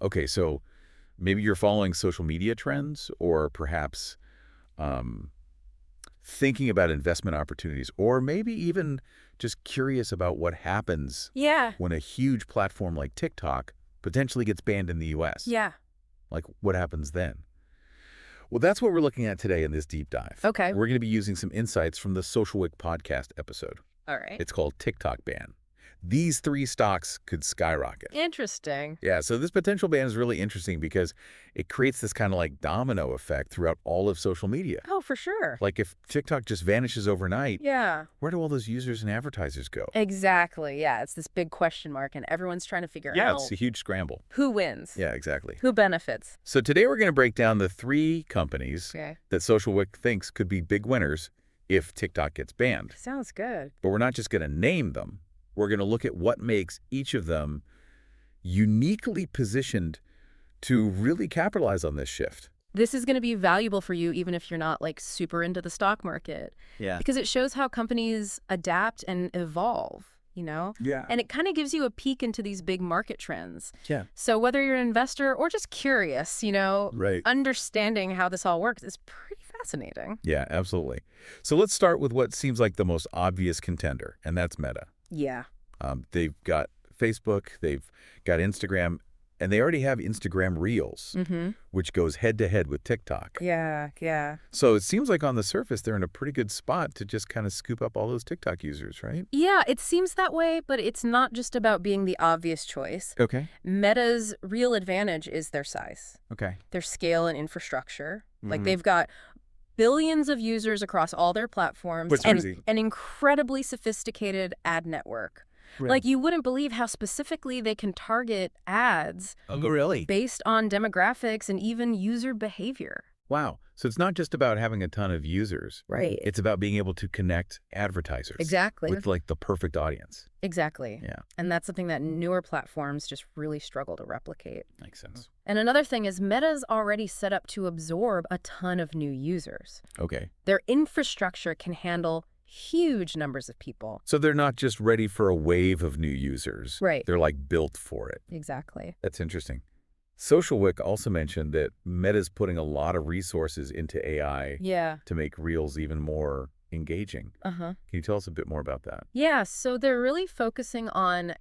Okay, so maybe you're following social media trends or perhaps um, thinking about investment opportunities or maybe even just curious about what happens Yeah. when a huge platform like TikTok potentially gets banned in the US. Yeah. Like, what happens then? Well, that's what we're looking at today in this deep dive. Okay. We're going to be using some insights from the SocialWick Podcast episode. All right. It's called TikTok Ban. These 3 stocks could skyrocket. Interesting. Yeah, so this potential ban is really interesting because it creates this kind of like domino effect throughout all of social media. Oh, for sure. Like if TikTok just vanishes overnight, Yeah. where do all those users and advertisers go? Exactly. Yeah. It's this big question mark, and everyone's trying to figure Yeah, out it's a huge scramble. who wins. Yeah, exactly. Who benefits. So today we're going to break down the 3 companies Okay. that SocialWick thinks could be big winners if TikTok gets banned. Sounds good. But we're not just going to name them. We're going to look at what makes each of them uniquely positioned to really capitalize on this shift. This is going to be valuable for you even if you're not like super into the stock market. Yeah. Because it shows how companies adapt and evolve, Yeah. And it kind of gives you a peek into these big market trends. Yeah. So whether you're an investor or just curious, Right. understanding how this all works is pretty fascinating. Yeah, absolutely. So let's start with what seems like the most obvious contender, and that's Meta. Yeah. They've got Facebook, they've got Instagram, and they already have Instagram Reels, which goes head-to-head with TikTok. Yeah, yeah. So it seems like on the surface, they're in a pretty good spot to just kind of scoop up all those TikTok users, right? Yeah, it seems that way, but it's not just about being the obvious choice. Okay. Meta's real advantage is their size, Okay. their scale and infrastructure. Like they've got billions of users across all their platforms Which is and crazy. an incredibly sophisticated ad network. Right. Like you wouldn't believe how specifically they can target ads Oh, really? based on demographics and even user behavior. Wow. So it's not just about having a ton of users. Right. It's about being able to connect advertisers. Exactly. With like the perfect audience. Exactly. Yeah. And that's something that newer platforms just really struggle to replicate. Makes sense. And another thing is Meta's already set up to absorb a ton of new users. Okay. Their infrastructure can handle huge numbers of people. So they're not just ready for a wave of new users. Right. They're like built for it. Exactly. That's interesting. SocialWick also mentioned that Meta's putting a lot of resources into AI Yeah. to make Reels even more engaging. Uh-huh. Can you tell us a bit more about that? Yeah, so they're really focusing on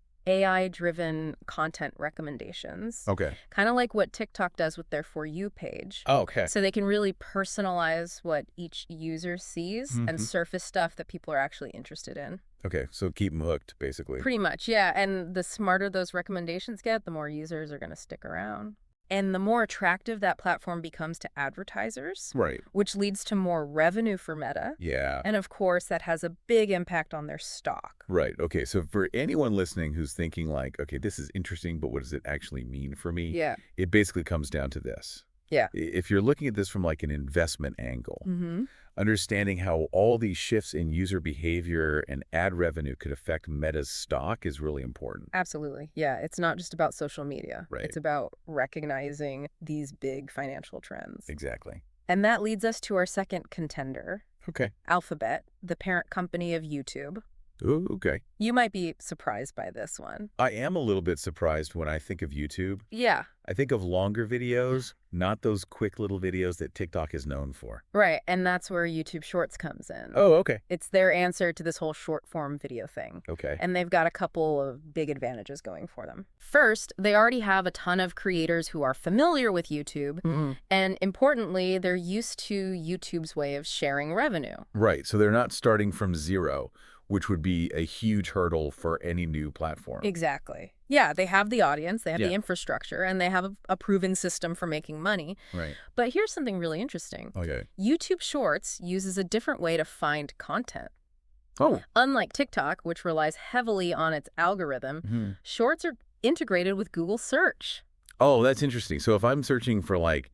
AI-driven content recommendations. Okay. Kind of like what TikTok does with their For You page. Oh, okay. So they can really personalize what each user sees and surface stuff that people are actually interested in. Okay, so keep them hooked, basically. Pretty much, yeah. And the smarter those recommendations get, the more users are going to stick around. And the more attractive that platform becomes to advertisers, Right. which leads to more revenue for Meta. Yeah. And of course, that has a big impact on their stock. Right. Okay, so for anyone listening who's thinking like, okay, this is interesting, but what does it actually mean for me? Yeah. It basically comes down to this. Yeah. If you're looking at this from like an investment angle, Mm-hmm. understanding how all these shifts in user behavior and ad revenue could affect Meta's stock is really important. Absolutely. Yeah. It's not just about social media. Right. It's about recognizing these big financial trends. Exactly. And that leads us to our second contender, Okay. Alphabet, the parent company of YouTube. Ooh, okay. You might be surprised by this one. I am a little bit surprised when I think of YouTube. Yeah. I think of longer videos, not those quick little videos that TikTok is known for. Right. And that's where YouTube Shorts comes in. Oh, okay. It's their answer to this whole short form video thing. Okay. And they've got a couple of big advantages going for them. First, they already have a ton of creators who are familiar with YouTube. And importantly, they're used to YouTube's way of sharing revenue. Right. So they're not starting from zero, which would be a huge hurdle for any new platform. Exactly. Yeah, they have the audience, they have Yeah. the infrastructure, and they have a proven system for making money. Right. But here's something really interesting. Okay. YouTube Shorts uses a different way to find content. Oh. Unlike TikTok, which relies heavily on its algorithm, Shorts are integrated with Google Search. Oh, that's interesting. So if I'm searching for like,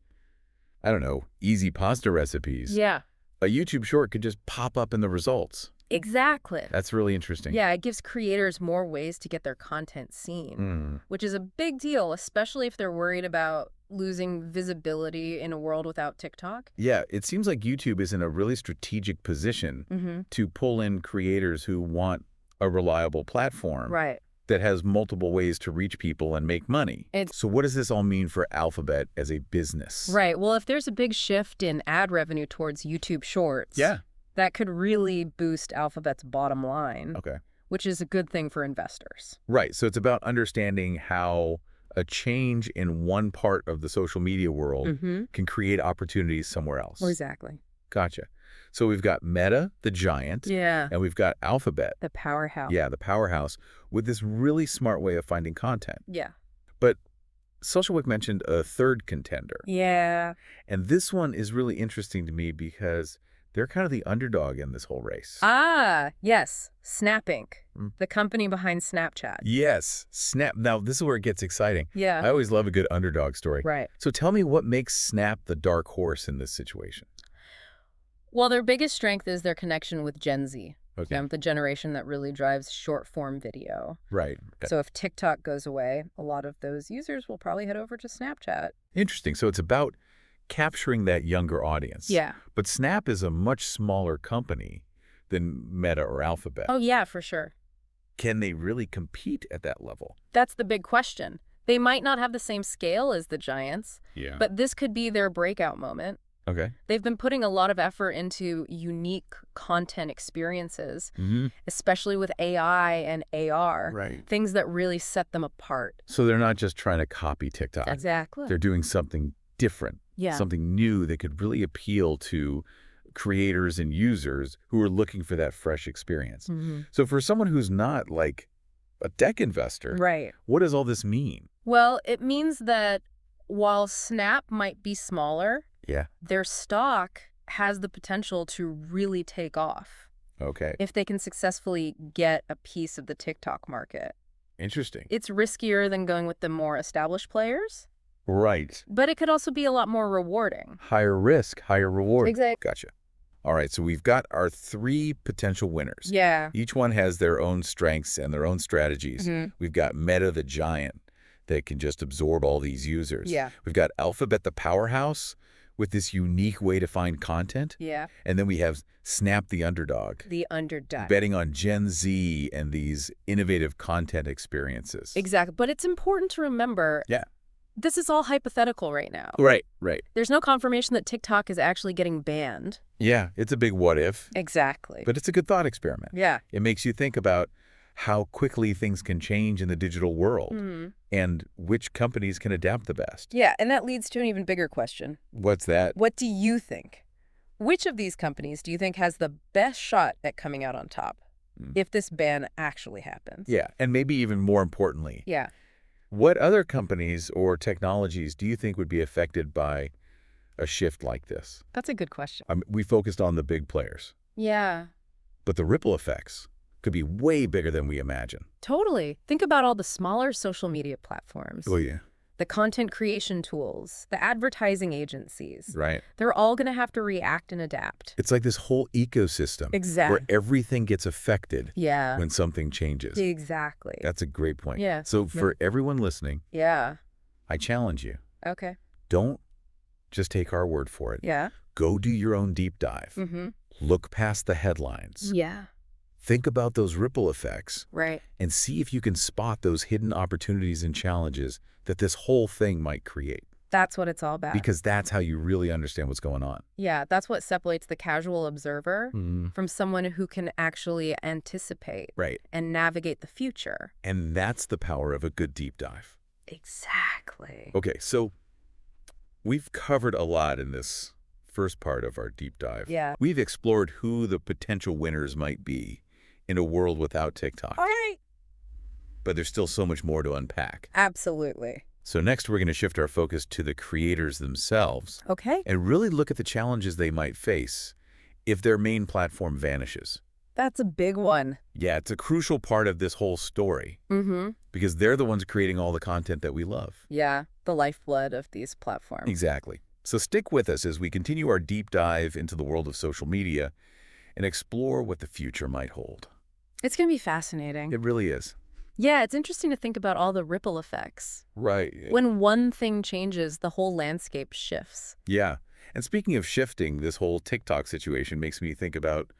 I don't know, easy pasta recipes, Yeah, a YouTube short could just pop up in the results. exactly. That's really interesting. Yeah, it gives creators more ways to get their content seen, which is a big deal, especially if they're worried about losing visibility in a world without TikTok. Yeah, it seems like YouTube is in a really strategic position to pull in creators who want a reliable platform Right. that has multiple ways to reach people and make money. So what does this all mean for Alphabet as a business? Right. Well, if there's a big shift in ad revenue towards YouTube Shorts, that could really boost Alphabet's bottom line, which is a good thing for investors. Right. So it's about understanding how a change in one part of the social media world can create opportunities somewhere else. Exactly. Gotcha. So we've got Meta, the giant, and we've got Alphabet, the powerhouse. Yeah, the powerhouse, with this really smart way of finding content. Yeah. But SocialWick mentioned a third contender. Yeah. And this one is really interesting to me because they're kind of the underdog in this whole race. Ah, yes. Snap Inc., the company behind Snapchat. Yes, Snap. Now, this is where it gets exciting. Yeah. I always love a good underdog story. Right. So tell me what makes Snap the dark horse in this situation. Well, their biggest strength is their connection with Gen Z, Okay. the generation that really drives short-form video. Right. Okay. So if TikTok goes away, a lot of those users will probably head over to Snapchat. Interesting. So it's about capturing that younger audience. Yeah. But Snap is a much smaller company than Meta or Alphabet. Oh, yeah, for sure. Can they really compete at that level? That's the big question. They might not have the same scale as the giants, but this could be their breakout moment. Okay. They've been putting a lot of effort into unique content experiences, especially with AI and AR, things that really set them apart. So they're not just trying to copy TikTok. Exactly. They're doing something different, something new that could really appeal to creators and users who are looking for that fresh experience. So for someone who's not like a tech investor, what does all this mean? Well, it means that while Snap might be smaller, their stock has the potential to really take off. Okay. If they can successfully get a piece of the TikTok market. Interesting. It's riskier than going with the more established players. Right. But it could also be a lot more rewarding. Higher risk, higher reward. Exactly. Gotcha. All right, so we've got our three potential winners. Yeah. Each one has their own strengths and their own strategies. We've got Meta, the giant, that can just absorb all these users. Yeah. We've got Alphabet, the powerhouse, with this unique way to find content. Yeah. And then we have Snap, the underdog. The underdog. Betting on Gen Z and these innovative content experiences. Exactly. But it's important to remember this is all hypothetical right now. Right. There's no confirmation that TikTok is actually getting banned. Yeah, it's a big what if. Exactly. But it's a good thought experiment. Yeah. It makes you think about how quickly things can change in the digital world and which companies can adapt the best. Yeah, and that leads to an even bigger question. What's that? What do you think? Which of these companies do you think has the best shot at coming out on top if this ban actually happens? Yeah, and maybe even more importantly, what other companies or technologies do you think would be affected by a shift like this? That's a good question. We focused on the big players. Yeah. But the ripple effects could be way bigger than we imagine. Totally. Think about all the smaller social media platforms. Oh, yeah. The content creation tools, the advertising agencies. Right. They're all going to have to react and adapt. It's like this whole ecosystem where everything gets affected when something changes. Exactly. That's a great point. Yeah. So for everyone listening, I challenge you. Okay. Don't just take our word for it. Yeah. Go do your own deep dive. Look past the headlines. Yeah. Think about those ripple effects. Right. And see if you can spot those hidden opportunities and challenges that this whole thing might create. That's what it's all about. Because that's how you really understand what's going on. Yeah, that's what separates the casual observer from someone who can actually anticipate and navigate the future. And that's the power of a good deep dive. Exactly. Okay, so we've covered a lot in this first part of our deep dive. Yeah. We've explored who the potential winners might be in a world without TikTok. All right. But there's still so much more to unpack. Absolutely. So next, we're going to shift our focus to the creators themselves. Okay. And really look at the challenges they might face if their main platform vanishes. That's a big one. Yeah, it's a crucial part of this whole story. Because they're the ones creating all the content that we love. Yeah, the lifeblood of these platforms. Exactly. So stick with us as we continue our deep dive into the world of social media and explore what the future might hold. It's going to be fascinating. It really is. Yeah, it's interesting to think about all the ripple effects. Right. When one thing changes, the whole landscape shifts. Yeah. And speaking of shifting, this whole TikTok situation makes me think about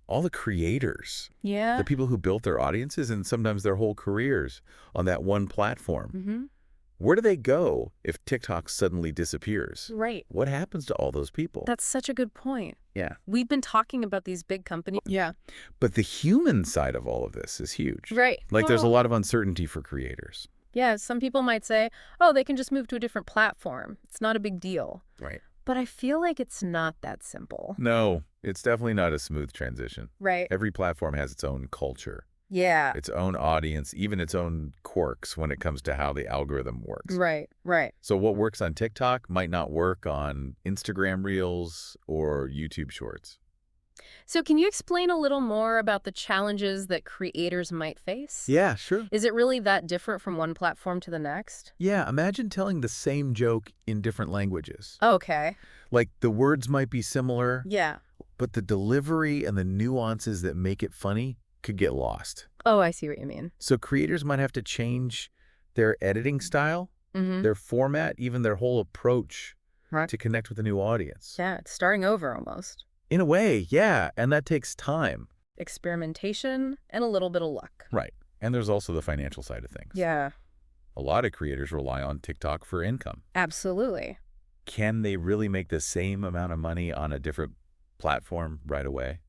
all the creators, Yeah. the people who built their audiences and sometimes their whole careers on that one platform. Mm-hmm. Where do they go if TikTok suddenly disappears? Right. What happens to all those people? That's such a good point. Yeah. We've been talking about these big companies. Yeah. But the human side of all of this is huge. Right. Like there's a Well, lot of uncertainty for creators. yeah, some people might say, oh, they can just move to a different platform. It's not a big deal. Right. But I feel like it's not that simple. No, it's definitely not a smooth transition. Right. Every platform has its own culture, Yeah. its own audience, even its own quirks when it comes to how the algorithm works. Right. Right. So what works on TikTok might not work on Instagram Reels or YouTube Shorts. So can you explain a little more about the challenges that creators might face? Yeah, sure. Is it really that different from one platform to the next? Yeah, imagine telling the same joke in different languages. Okay. Like the words might be similar, Yeah. but the delivery and the nuances that make it funny could get lost. Oh, I see what you mean. So creators might have to change their editing style, Mm-hmm. their format, even their whole approach Right. to connect with a new audience. Yeah, it's starting over almost. In a way, yeah, and that takes time. Experimentation and a little bit of luck. Right. And there's also the financial side of things. Yeah, A lot of creators rely on TikTok for income. absolutely. Can they really make the same amount of money on a different platform right away?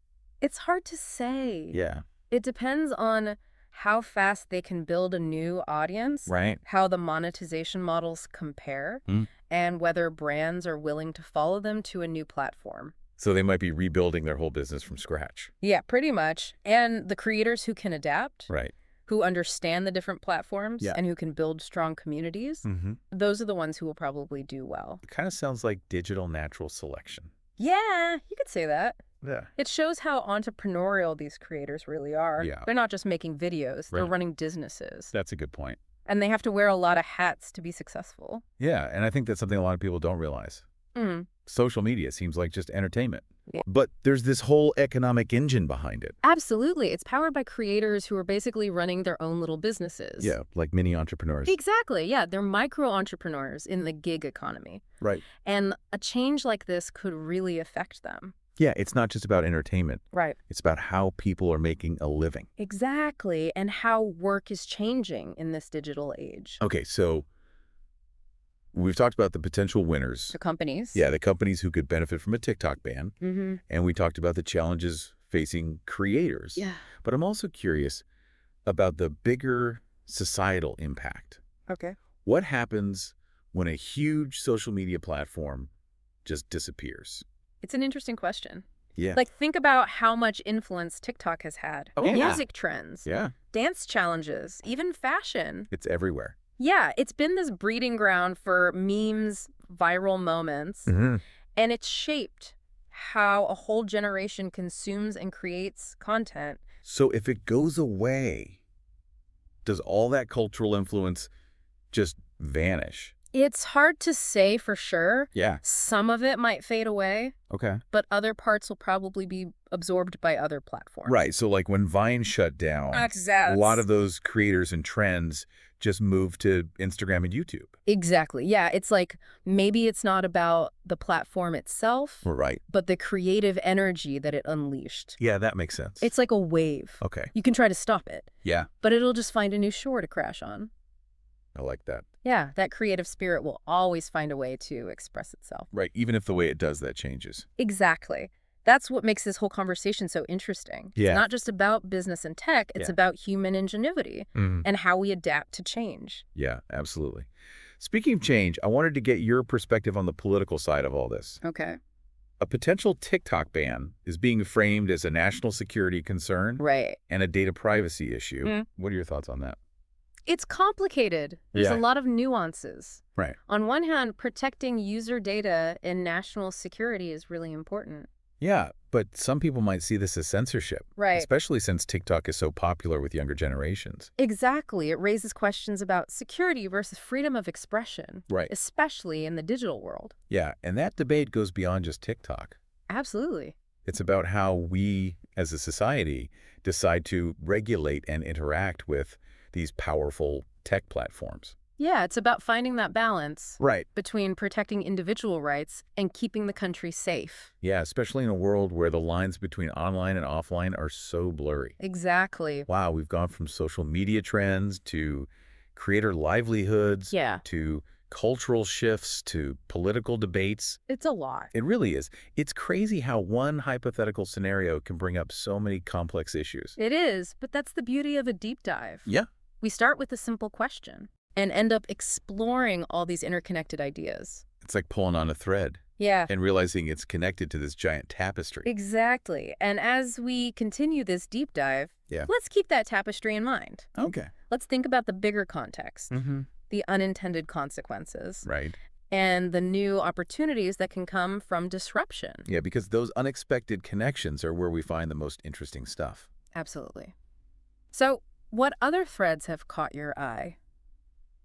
It's hard to say. Yeah. It depends on how fast they can build a new audience, Right. how the monetization models compare, Mm. and whether brands are willing to follow them to a new platform. So they might be rebuilding their whole business from scratch. Yeah, pretty much. And the creators who can adapt, Right. who understand the different platforms, Yeah. and who can build strong communities, Mm-hmm. those are the ones who will probably do well. It kind of sounds like digital natural selection. Yeah, you could say that. Yeah. It shows how entrepreneurial these creators really are. Yeah. They're not just making videos, they're Right. running businesses. That's a good point. And they have to wear a lot of hats to be successful. Yeah, and I think that's something a lot of people don't realize. Mm. Social media seems like just entertainment. Yeah. But there's this whole economic engine behind it. Absolutely. It's powered by creators who are basically running their own little businesses. Yeah, like mini entrepreneurs. Exactly. Yeah, they're micro entrepreneurs in the gig economy. Right. And a change like this could really affect them. Yeah, it's not just about entertainment. Right. It's about how people are making a living. Exactly. And how work is changing in this digital age. Okay, so we've talked about the potential winners. The companies. Yeah, the companies who could benefit from a TikTok ban. Mm-hmm. And we talked about the challenges facing creators. Yeah. But I'm also curious about the bigger societal impact. Okay. What happens when a huge social media platform just disappears? It's an interesting question. Yeah. Like, think about how much influence TikTok has had. Oh, yeah. Music trends, Yeah, dance challenges, even fashion. it's everywhere. Yeah, it's been this breeding ground for memes, viral moments, Mm-hmm. and it's shaped how a whole generation consumes and creates content. So if it goes away, does all that cultural influence just vanish? It's hard to say for sure. Yeah. Some of it might fade away, Okay. but other parts will probably be absorbed by other platforms. Right. So like when Vine shut down, Exactly. a lot of those creators and trends just moved to Instagram and YouTube. Exactly. Yeah, it's like maybe it's not about the platform itself, Right. but the creative energy that it unleashed. Yeah, that makes sense. It's like a wave. Okay. You can try to stop it, Yeah, but it'll just find a new shore to crash on. I like that. Yeah, that creative spirit will always find a way to express itself. Right. Even if the way it does that changes. Exactly. That's what makes this whole conversation so interesting. Yeah. It's not just about business and tech, it's Yeah. about human ingenuity and how we adapt to change. Yeah, absolutely. Speaking of change, I wanted to get your perspective on the political side of all this. Okay. A potential TikTok ban is being framed as a national security concern Right. and a data privacy issue. Mm. What are your thoughts on that? It's complicated. There's Yeah. a lot of nuances. Right. On one hand, protecting user data and national security is really important. Yeah, but some people might see this as censorship, Right. especially since TikTok is so popular with younger generations. Exactly. It raises questions about security versus freedom of expression, Right. especially in the digital world. Yeah, and that debate goes beyond just TikTok. Absolutely. It's about how we, as a society, decide to regulate and interact with these powerful tech platforms. Yeah, it's about finding that balance Right. between protecting individual rights and keeping the country safe. Yeah, especially in a world where the lines between online and offline are so blurry. Exactly. Wow, we've gone from social media trends to creator livelihoods Yeah, to cultural shifts to political debates. it's a lot. It really is. It's crazy how one hypothetical scenario can bring up so many complex issues. It is, but that's the beauty of a deep dive. Yeah. We start with a simple question and end up exploring all these interconnected ideas. It's like pulling on a thread Yeah, and realizing it's connected to this giant tapestry. exactly. And as we continue this deep dive, Yeah. let's keep that tapestry in mind. Okay. Let's think about the bigger context, Mm-hmm. the unintended consequences, Right. and the new opportunities that can come from disruption. Yeah, because those unexpected connections are where we find the most interesting stuff. Absolutely. So, what other threads have caught your eye?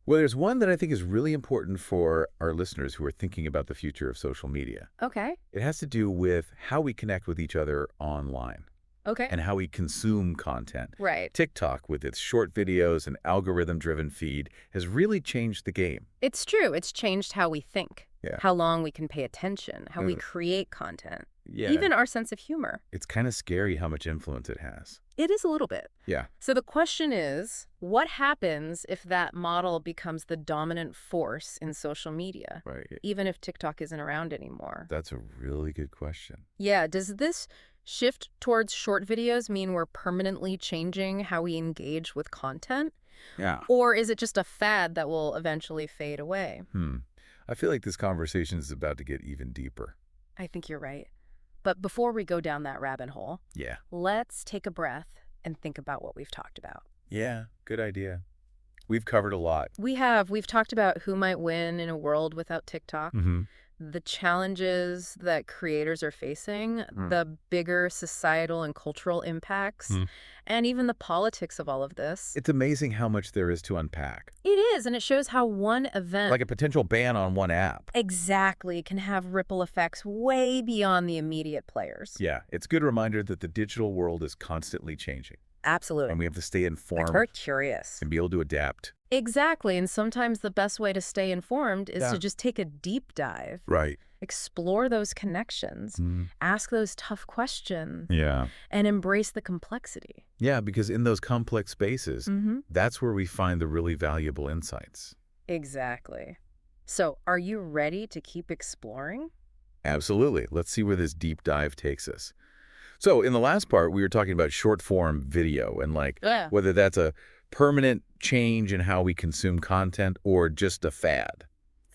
Well, there's one that I think is really important for our listeners who are thinking about the future of social media. Okay. It has to do with how we connect with each other online Okay. and how we consume content. Right. TikTok, with its short videos and algorithm-driven feed, has really changed the game. It's true. It's changed how we think, Yeah. how long we can pay attention, how we Mm. create content, Yeah. even our sense of humor. It's kind of scary how much influence it has. It is a little bit. Yeah. So the question is, what happens if that model becomes the dominant force in social media, Right. even if TikTok isn't around anymore? That's a really good question. Yeah, does this shift towards short videos mean we're permanently changing how we engage with content? Yeah. Or is it just a fad that will eventually fade away? I feel like this conversation is about to get even deeper. I think you're right. But before we go down that rabbit hole, Yeah. let's take a breath and think about what we've talked about. Yeah, good idea. We've covered a lot. We've talked about who might win in a world without TikTok, Mm-hmm. the challenges that creators are facing, the bigger societal and cultural impacts, Mm. and even the politics of all of this. It's amazing how much there is to unpack. It is, and it shows how one event Like a potential ban on one app. exactly can have ripple effects way beyond the immediate players. Yeah, it's a good reminder that the digital world is constantly changing, Absolutely. and we have to stay informed Very curious. and be able to adapt. Exactly, and sometimes the best way to stay informed is Yeah. to just take a deep dive, Right. explore those connections, ask those tough questions, Yeah. and embrace the complexity. Yeah, because in those complex spaces, Mm-hmm. that's where we find the really valuable insights. Exactly. So, are you ready to keep exploring? Absolutely. Let's see where this deep dive takes us. So in the last part, we were talking about short-form video and Yeah. whether that's a permanent change in how we consume content or just a fad.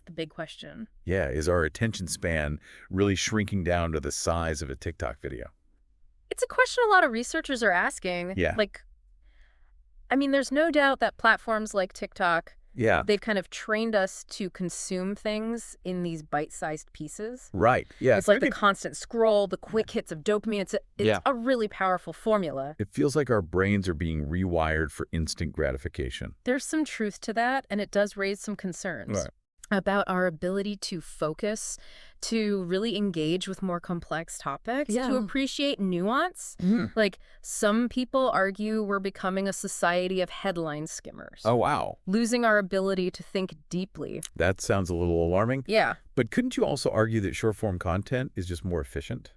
The big question. Yeah, is our attention span really shrinking down to the size of a TikTok video? It's a question a lot of researchers are asking. Yeah. There's no doubt that platforms like TikTok, Yeah, they've kind of trained us to consume things in these bite-sized pieces. right. Yeah, It's like I the think constant scroll, the quick hits of dopamine. It's Yeah. a really powerful formula. it feels like our brains are being rewired for instant gratification. There's some truth to that, and it does raise some concerns Right. about our ability to focus, to really engage with more complex topics, Yeah. to appreciate nuance. Like, some people argue we're becoming a society of headline skimmers, Oh, wow. losing our ability to think deeply. That sounds a little alarming. Yeah. But couldn't you also argue that short-form content is just more efficient?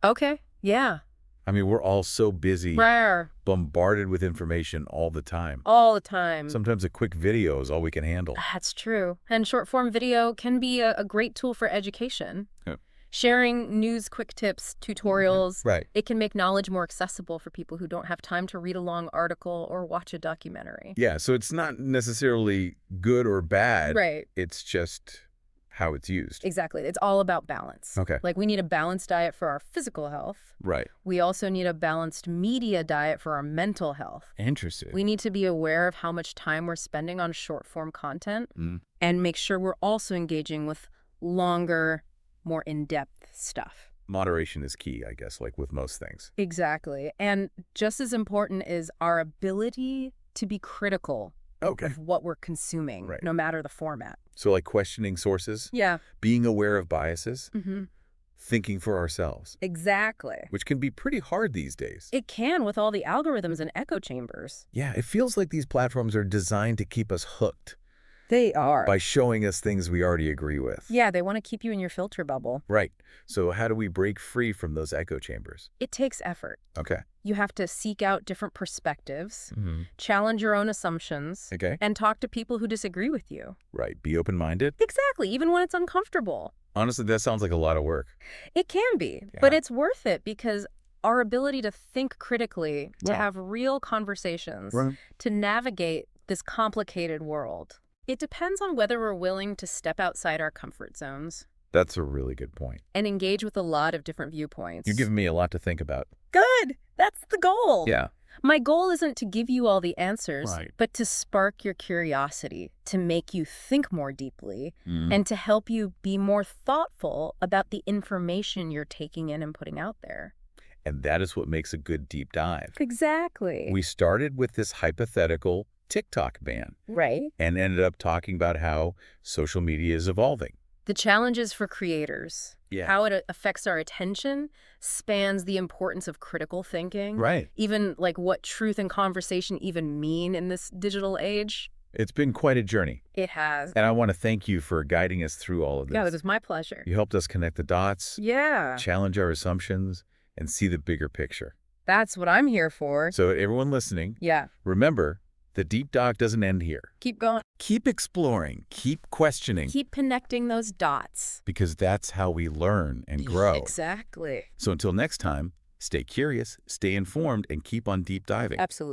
Okay. Yeah. I mean, we're all so busy, Rare. bombarded with information all the time. All the time. Sometimes a quick video is all we can handle. That's true. And short-form video can be a great tool for education. Yeah. Sharing news, quick tips, tutorials. Right. It can make knowledge more accessible for people who don't have time to read a long article or watch a documentary. Yeah, so it's not necessarily good or bad. Right. It's just how it's used. Exactly. It's all about balance. Okay. Like, we need a balanced diet for our physical health. Right. We also need a balanced media diet for our mental health. Interesting. We need to be aware of how much time we're spending on short-form content Mm. and make sure we're also engaging with longer, more in-depth stuff. Moderation is key, I guess, like with most things. Exactly. And just as important is our ability to be critical Okay. of what we're consuming, Right. no matter the format. So like questioning sources, Yeah. being aware of biases, Mm-hmm. thinking for ourselves, Exactly. which can be pretty hard these days. It can with all the algorithms and echo chambers. Yeah, it feels like these platforms are designed to keep us hooked, They are. by showing us things we already agree with. Yeah, they want to keep you in your filter bubble. Right. So how do we break free from those echo chambers? It takes effort. Okay. You have to seek out different perspectives, Mm-hmm. challenge your own assumptions, Okay. and talk to people who disagree with you. Right. Be open-minded. Exactly, even when it's uncomfortable. Honestly, that sounds like a lot of work. It can be, but Yeah. it's worth it because our ability to think critically, to Wow. have real conversations, Right. to navigate this complicated world, it depends on whether we're willing to step outside our comfort zones That's a really good point. and engage with a lot of different viewpoints. You're giving me a lot to think about. Good! That's the goal! Yeah. My goal isn't to give you all the answers, Right. but to spark your curiosity, to make you think more deeply, Mm. and to help you be more thoughtful about the information you're taking in and putting out there. And that is what makes a good deep dive. Exactly. We started with this hypothetical TikTok ban Right. and ended up talking about how social media is evolving. The challenges for creators, Yeah. how it affects our attention, spans the importance of critical thinking. Right. Even like what truth and conversation even mean in this digital age. It's been quite a journey. It has. And I want to thank you for guiding us through all of this. Yeah, it was my pleasure. You helped us connect the dots, Yeah. challenge our assumptions, and see the bigger picture. That's what I'm here for. So everyone listening, Yeah. remember, the deep dive doesn't end here. Keep going. Keep exploring, keep questioning, Keep connecting those dots. because that's how we learn and grow. Exactly. So until next time, stay curious, stay informed, and keep on deep diving. Absolutely.